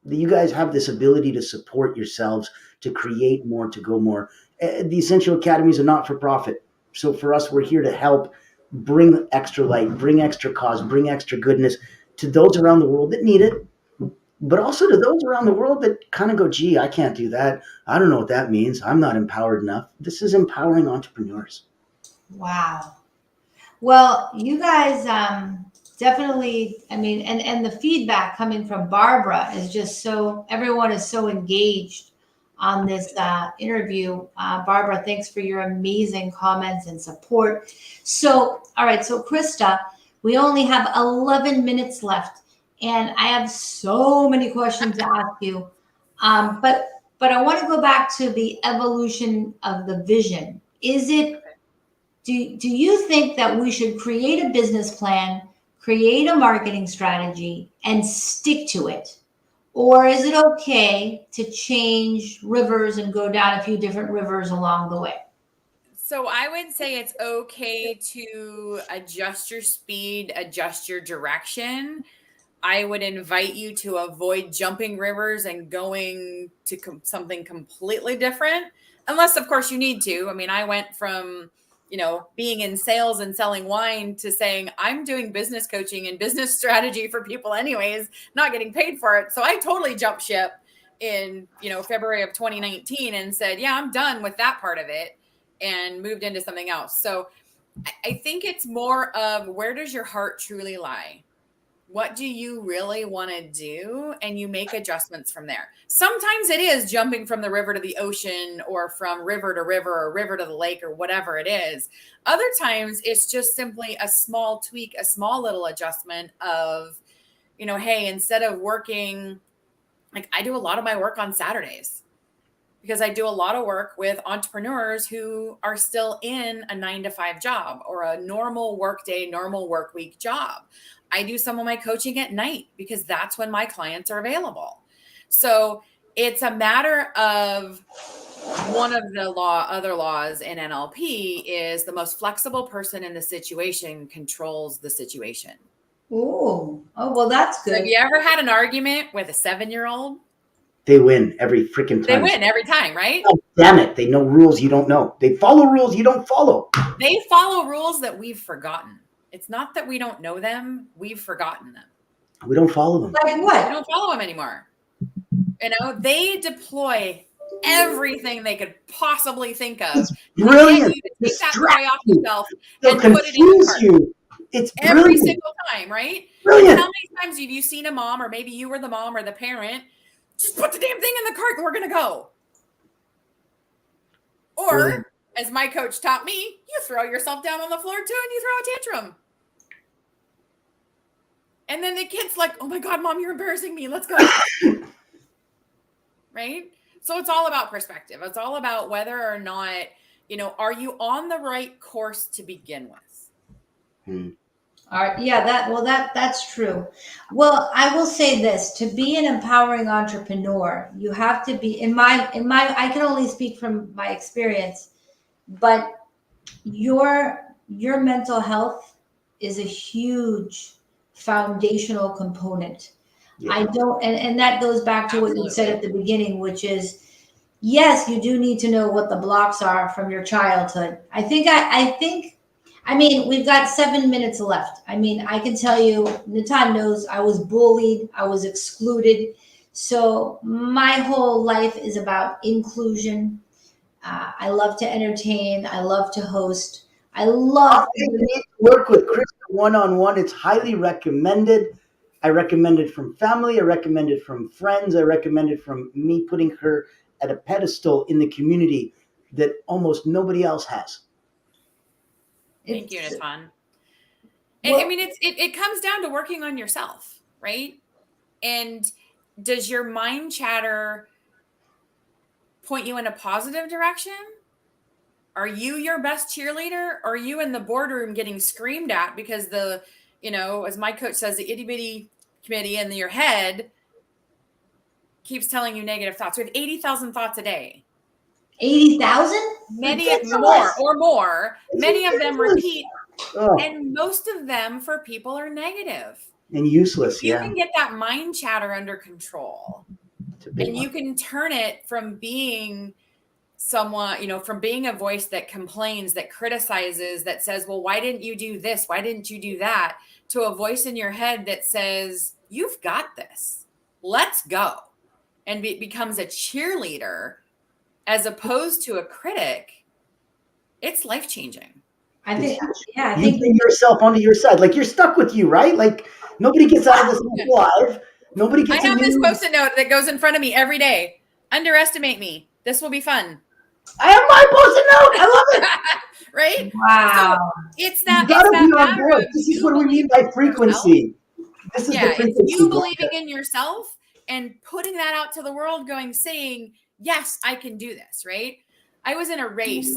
Speaker 4: You guys have this ability to support yourselves, to create more, to go more. The Essential Academies are not for profit. So for us, we're here to help bring extra light, bring extra cause, bring extra goodness to those around the world that need it, but also to those around the world that kind of go, gee, I can't do that. I don't know what that means. I'm not empowered enough. This is empowering entrepreneurs.
Speaker 3: Wow. Well, you guys definitely, I mean, and the feedback coming from Barbara is just so, everyone is so engaged on this interview. Barbara, thanks for your amazing comments and support. So, all right. So Krista, we only have 11 minutes left and I have so many questions to ask you. But I want to go back to the evolution of the vision. Do you think that we should create a business plan, create a marketing strategy, and stick to it? Or is it okay to change rivers and go down a few different rivers along the way?
Speaker 5: So I would say it's okay to adjust your speed, adjust your direction. I would invite you to avoid jumping rivers and going to something completely different, unless, of course, you need to. I mean, I went from being in sales and selling wine to saying I'm doing business coaching and business strategy for people anyways, not getting paid for it. So I totally jumped ship in, February of 2019 and said, yeah, I'm done with that part of it and moved into something else. So I think it's more of, where does your heart truly lie? What do you really want to do? And you make adjustments from there. Sometimes it is jumping from the river to the ocean, or from river to river, or river to the lake, or whatever it is. Other times it's just simply a small tweak, a small little adjustment of, hey, instead of working, like I do a lot of my work on Saturdays, because I do a lot of work with entrepreneurs who are still in a 9-to-5 job or a normal work day, normal work week job. I do some of my coaching at night because that's when my clients are available. So it's a matter of, one of the other laws in NLP is the most flexible person in the situation controls the situation.
Speaker 3: Oh, well, that's
Speaker 5: So
Speaker 3: good.
Speaker 5: have you ever had an argument with a 7-year-old?
Speaker 4: They win every freaking
Speaker 5: They
Speaker 4: time.
Speaker 5: win every time, right?
Speaker 4: Oh, damn it. They know rules you don't know. They follow rules you don't follow.
Speaker 5: They follow rules that we've forgotten. It's not that we don't know them, we've forgotten them.
Speaker 4: We don't follow them.
Speaker 3: Like
Speaker 5: We
Speaker 3: what?
Speaker 5: don't follow them anymore. You know, they deploy everything they could possibly think of
Speaker 4: It's
Speaker 5: to
Speaker 4: brilliant.
Speaker 5: get you to take that
Speaker 4: Distract
Speaker 5: toy off
Speaker 4: you.
Speaker 5: the shelf
Speaker 4: They'll
Speaker 5: and put it in the
Speaker 4: confuse
Speaker 5: cart.
Speaker 4: you. It's
Speaker 5: Every
Speaker 4: brilliant.
Speaker 5: single time, right?
Speaker 4: Brilliant.
Speaker 5: How many times have you seen a mom, or maybe you were the mom or the parent, just put the damn thing in the cart and we're going to go? Or,
Speaker 4: Brilliant.
Speaker 5: as my coach taught me, you throw yourself down on the floor too and you throw a tantrum. And then the kid's like, oh my God, Mom, you're embarrassing me. Let's go. Right? So it's all about perspective. It's all about whether or not, you know, are you on the right course to begin with?
Speaker 3: All right. Yeah, that's true. Well, I will say this, to be an empowering entrepreneur, you have to be I can only speak from my experience, but your mental health is a huge foundational component.
Speaker 4: Yeah.
Speaker 3: And that goes back to what you said at the beginning, which is, yes, you do need to know what the blocks are from your childhood. I mean, we've got 7 minutes left. I mean, I can tell you, Natan knows I was bullied, I was excluded. So my whole life is about inclusion. I love to entertain. I love to host. I love.
Speaker 4: You need to work with Krista one-on-one. It's highly recommended. I recommend it from family. I recommend it from friends. I recommend it from me putting her at a pedestal in the community that almost nobody else has.
Speaker 5: Thank you, Natan.
Speaker 3: Well,
Speaker 5: I mean, it comes down to working on yourself, right? And does your mind chatter point you in a positive direction? Are you your best cheerleader? Or are you in the boardroom getting screamed at because as my coach says, the itty bitty committee in your head keeps telling you negative thoughts? We have 80,000 thoughts a day.
Speaker 3: 80,000?
Speaker 5: Many more. Many of them repeat.
Speaker 4: Oh,
Speaker 5: And most of them for people are negative.
Speaker 4: and useless,
Speaker 5: You
Speaker 4: yeah.
Speaker 5: can get that mind chatter under control.
Speaker 4: It's a big
Speaker 5: And
Speaker 4: one.
Speaker 5: you can turn it from being someone, from being a voice that complains, that criticizes, that says, well, why didn't you do this? Why didn't you do that? To a voice in your head that says, you've got this. Let's go. And it becomes a cheerleader as opposed to a critic. It's life-changing.
Speaker 3: I think
Speaker 4: You bring yourself onto your side. Like, you're stuck with you, right? Like, nobody gets out of this alive. Nobody
Speaker 5: I
Speaker 4: gets
Speaker 5: have this
Speaker 4: immune.
Speaker 5: Post-it note that goes in front of me every day. Underestimate me. This will be fun.
Speaker 4: I have my Post-it note. I love it.
Speaker 5: Right?
Speaker 3: wow.
Speaker 5: So it's that,
Speaker 4: You gotta
Speaker 5: it's that
Speaker 4: be on
Speaker 5: matter
Speaker 4: board.
Speaker 5: of
Speaker 4: This is
Speaker 5: you
Speaker 4: what we mean
Speaker 5: believing
Speaker 4: by
Speaker 5: in
Speaker 4: frequency. This is
Speaker 5: yourself.
Speaker 4: the
Speaker 5: It's
Speaker 4: frequency.
Speaker 5: you believing in yourself and putting that out to the world, saying, yes, I can do this, right? I was in a race,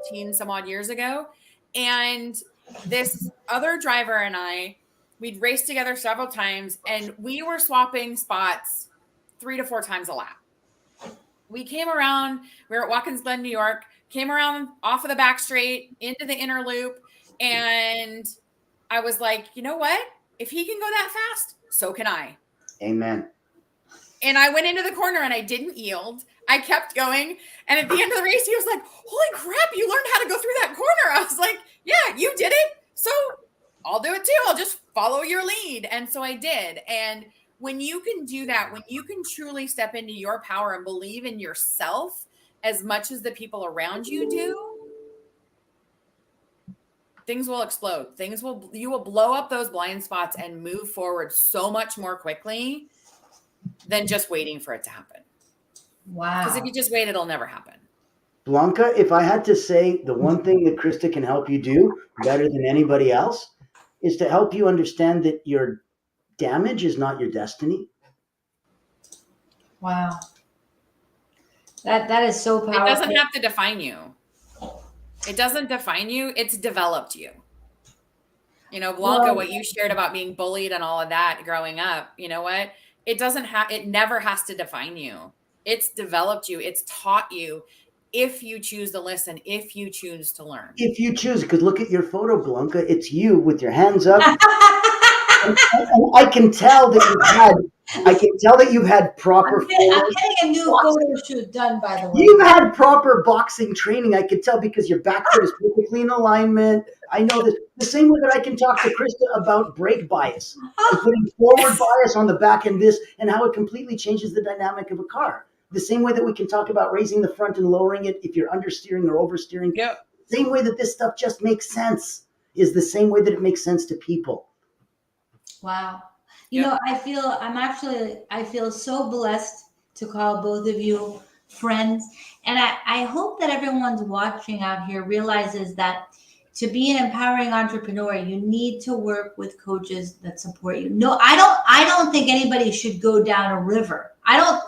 Speaker 5: 15 some odd years ago. And this other driver and we'd raced together several times, and we were swapping spots 3 to 4 times a lap. We came around, we were at Watkins Glen, New York, came around off of the back straight into the inner loop. And I was like, you know what? If he can go that fast, so can I.
Speaker 4: Amen.
Speaker 5: And I went into the corner and I didn't yield. I kept going. And at the end of the race, he was like, holy crap, you learned how to go through that corner. I was like, yeah, you did it. So I'll do it too. I'll just follow your lead. And so I did. And when you can do that, when you can truly step into your power and believe in yourself as much as the people around you do, things will explode. You will blow up those blind spots and move forward so much more quickly than just waiting for it to happen.
Speaker 3: Wow.
Speaker 5: Because if you just wait, it'll never happen.
Speaker 4: Blanca, if I had to say the one thing that Krista can help you do better than anybody else is to help you understand that your damage is not your destiny.
Speaker 3: Wow. That is so powerful.
Speaker 5: It doesn't have to define you. It doesn't define you. It's developed you. Blanca,
Speaker 3: Well,
Speaker 5: what you shared about being bullied and all of that growing up, you know what? It never has to define you. It's developed you. It's taught you if you choose to listen, if you choose to learn.
Speaker 4: If you choose, because look at your photo, Blanca. It's you with your hands up, And I can tell that you've had proper
Speaker 3: I'm
Speaker 4: form.
Speaker 3: getting a new photo shoot done, by the way.
Speaker 4: You've had proper boxing training. I could tell because your back foot is perfectly in alignment. I know this. The same way that I can talk to Krista about brake bias and putting forward bias on the back and how it completely changes the dynamic of a car. The same way that we can talk about raising the front and lowering it if you're understeering or oversteering.
Speaker 1: Yep.
Speaker 4: Same way that this stuff just makes sense is the same way that it makes sense to people.
Speaker 3: Wow. You know, I feel so blessed to call both of you friends. And I hope that everyone's watching out here realizes that to be an empowering entrepreneur, you need to work with coaches that support you. No, I don't think anybody should go down a river.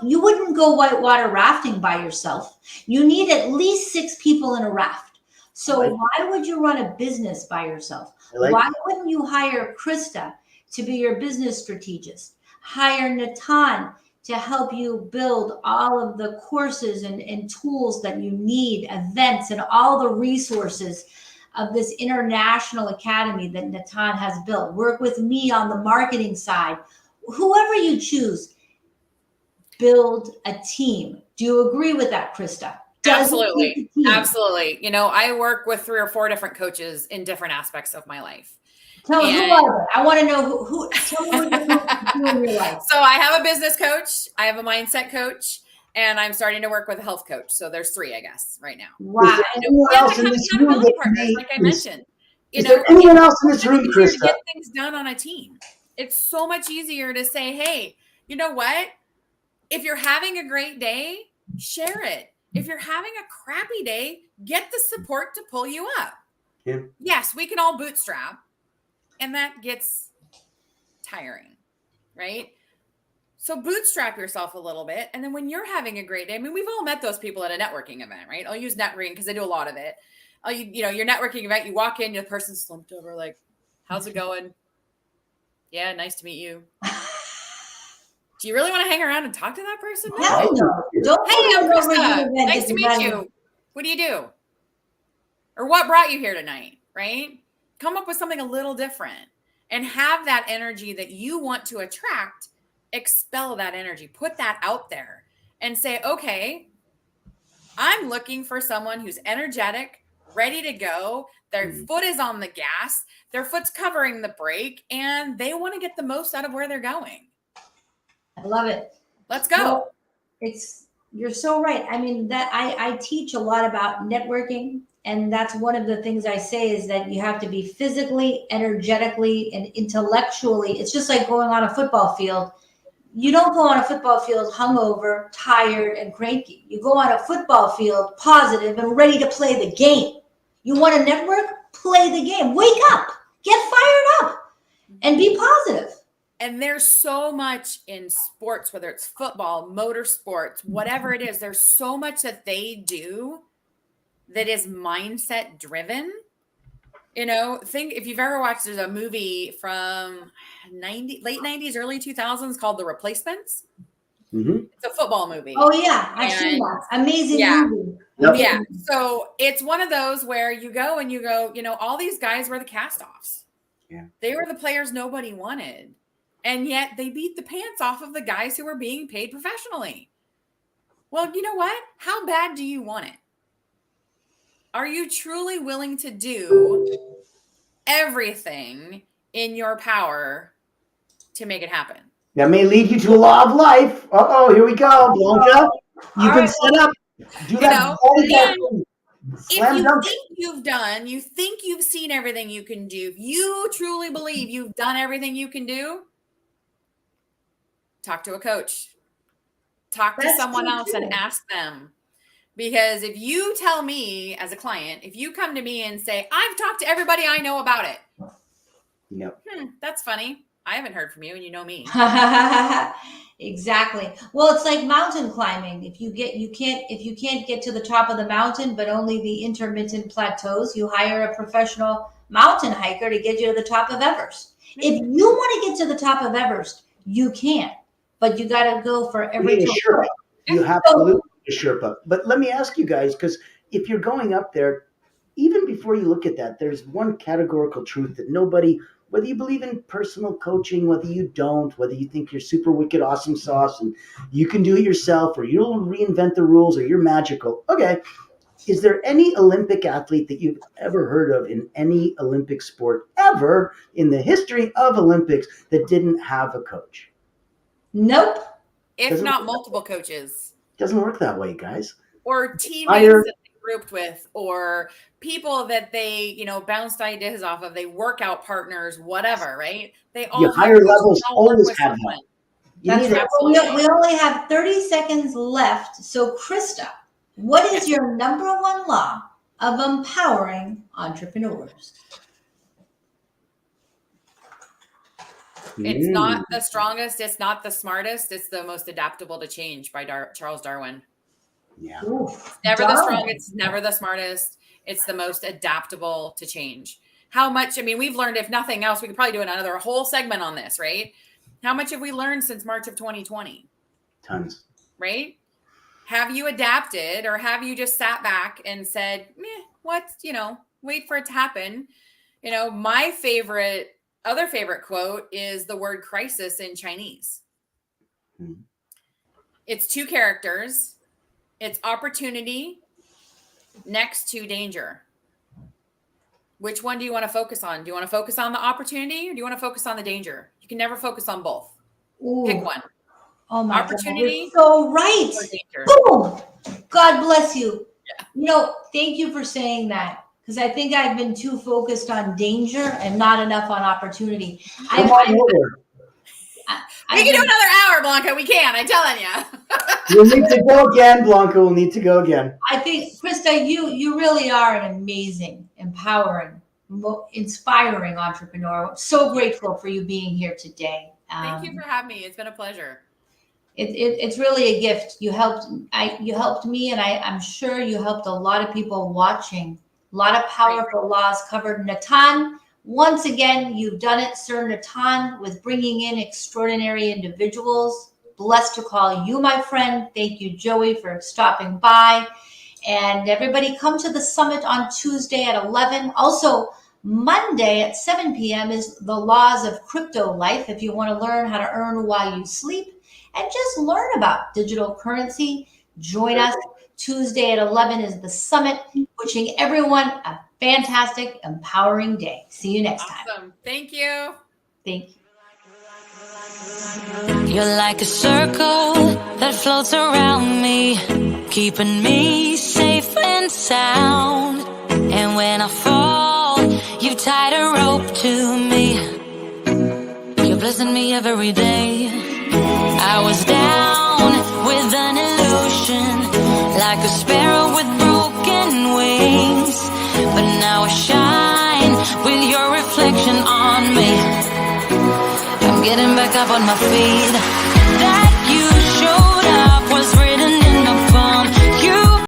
Speaker 3: You wouldn't go whitewater rafting by yourself. You need at least 6 people in a raft. So why would you run a business by yourself? Why wouldn't you hire Krista to be your business strategist? Hire Natan to help you build all of the courses and tools that you need, events and all the resources of this international academy that Natan has built. Work with me on the marketing side. Whoever you choose, build a team. Do you agree with that, Krista?
Speaker 5: Absolutely. Absolutely. You know, I work with 3 or 4 different coaches in different aspects of my life.
Speaker 3: Tell me, who are they? I want to know who tell me what you're doing in your life.
Speaker 5: So I have a business coach, I have a mindset coach, and I'm starting to work with a health coach. So there's 3, I guess, right now.
Speaker 3: Wow.
Speaker 4: Anyone else in this room
Speaker 5: partners, like I mentioned.
Speaker 4: Is there anyone else in this room, Krista?
Speaker 5: To get things done on a team. It's so much easier to say, hey, you know what? If you're having a great day, share it. If you're having a crappy day, get the support to pull you up. Yeah. Yes, we can all bootstrap. And that gets tiring, right? So bootstrap yourself a little bit. And then when you're having a great day, I mean, we've all met those people at a networking event, right? I'll use networking because I do a lot of it. Your networking event, you walk in, the person's slumped over like, how's it going? Yeah, nice to meet you. Do you really want to hang around and talk to that person?
Speaker 3: No.
Speaker 5: Hey, I'm Krista. Nice to meet you. What do you do? Or what brought you here tonight, right? Come up with something a little different and have that energy that you want to attract. Expel that energy, put that out there and say, okay, I'm looking for someone who's energetic, ready to go. Their foot is on the gas, their foot's covering the brake, and they want to get the most out of where they're going.
Speaker 3: I love it.
Speaker 5: Let's go.
Speaker 3: Well, you're so right. I mean, that I teach a lot about networking. And that's one of the things I say is that you have to be physically, energetically, and intellectually. It's just like going on a football field. You don't go on a football field hungover, tired, and cranky. You go on a football field positive and ready to play the game. You want to network? Play the game. Wake up. Get fired up. And be positive.
Speaker 5: And there's so much in sports, whether it's football, motorsports, whatever it is, there's so much that they do that is mindset driven. You know, think if you've ever watched, there's a movie from late 90s, early 2000s called The Replacements. Mm-hmm. It's a football movie.
Speaker 3: Oh yeah, I've seen that. Amazing movie.
Speaker 4: Yep.
Speaker 5: Yeah. So it's one of those where you go, you know, all these guys were the cast-offs. Yeah. They were the players nobody wanted. And yet they beat the pants off of the guys who were being paid professionally. Well, you know what? How bad do you want it? Are you truly willing to do everything in your power to make it happen?
Speaker 4: That may lead you to a law of life. Uh-oh, here we go, Blanca. You've been set up. Do that.
Speaker 5: You think you've seen everything you can do. If you truly believe you've done everything you can do, talk to a coach. Talk to someone else and ask them. Because if you tell me as a client, if you come to me and say, I've talked to everybody I know about it.
Speaker 4: Yep.
Speaker 5: That's funny. I haven't heard from you and you know me.
Speaker 3: Exactly. Well, it's like mountain climbing. If you can't get to the top of the mountain, but only the intermittent plateaus, you hire a professional mountain hiker to get you to the top of Everest. If you want to get to the top of Everest, you can, but you got to go for every
Speaker 4: Sherpa. You absolutely need a Sherpa. But let me ask you guys, because if you're going up there, even before you look at that, there's one categorical truth that nobody whether you believe in personal coaching, whether you don't, whether you think you're super wicked awesome sauce and you can do it yourself, or you'll reinvent the rules, or you're magical. Okay. Is there any Olympic athlete that you've ever heard of in any Olympic sport ever in the history of Olympics that didn't have a coach?
Speaker 3: Nope.
Speaker 5: If
Speaker 4: Doesn't
Speaker 5: not
Speaker 4: work
Speaker 5: multiple coaches.
Speaker 4: Doesn't work that way, guys.
Speaker 5: Or teammates
Speaker 4: Hire-
Speaker 5: that they grouped with, or people that they, bounced ideas off of, they workout partners, whatever, right? They all
Speaker 4: Your higher levels
Speaker 5: all work
Speaker 4: always
Speaker 5: with
Speaker 4: have
Speaker 5: someone.
Speaker 4: that. You
Speaker 3: That's
Speaker 4: need
Speaker 3: right.
Speaker 4: it.
Speaker 3: We only have 30 seconds left. So, Krista, what is your number one law of empowering entrepreneurs?
Speaker 5: It's not the strongest, it's not the smartest, it's the most adaptable to change by Charles Darwin.
Speaker 4: Yeah.
Speaker 5: Never the strongest, never the smartest. It's the most adaptable to change. How much, we've learned, if nothing else, we could probably do another whole segment on this, right? How much have we learned since March of 2020?
Speaker 4: Tons.
Speaker 5: Right? Have you adapted, or have you just sat back and said, wait for it to happen? My other favorite quote is the word crisis in Chinese.
Speaker 4: Mm-hmm.
Speaker 5: It's two characters. It's opportunity next to danger. Which one do you want to focus on? Do you want to focus on the opportunity, or do you want to focus on the danger? You can never focus on both.
Speaker 3: Ooh.
Speaker 5: Pick one.
Speaker 3: Oh my
Speaker 5: Opportunity
Speaker 3: God, so right.
Speaker 5: or danger.
Speaker 3: Boom. God bless you.
Speaker 5: Yeah.
Speaker 3: Thank you for saying that, because I think I've been too focused on danger and not enough on opportunity.
Speaker 4: Come on over.
Speaker 5: We can do another hour, Blanca. We can. I'm telling you.
Speaker 4: We'll need to go again, Blanca. We'll need to go again.
Speaker 3: I think, Krista, you really are an amazing, empowering, inspiring entrepreneur. So grateful for you being here today.
Speaker 5: Thank you for having me. It's been a pleasure.
Speaker 3: It's really a gift. You helped me, and I'm sure you helped a lot of people watching. A lot of powerful laws covered. Natan, once again, you've done it, Sir Natan, with bringing in extraordinary individuals. Blessed to call you my friend. Thank you, Joey, for stopping by. And everybody, come to the summit on Tuesday at 11. Also, Monday at 7 p.m. is the laws of crypto life. If you want to learn how to earn while you sleep and just learn about digital currency, join us. Tuesday at 11 is the summit. Wishing everyone a fantastic, empowering day. See you next time.
Speaker 5: Awesome. Thank you.
Speaker 3: Thank you.
Speaker 2: You're like a circle that floats around me, keeping me safe and sound. And when I fall, you tied a rope to me. You're blessing me every day. I was down with an illusion, like a sparrow with broken wings. But now I shine with your reflection on me. I'm getting back up on my feet. That you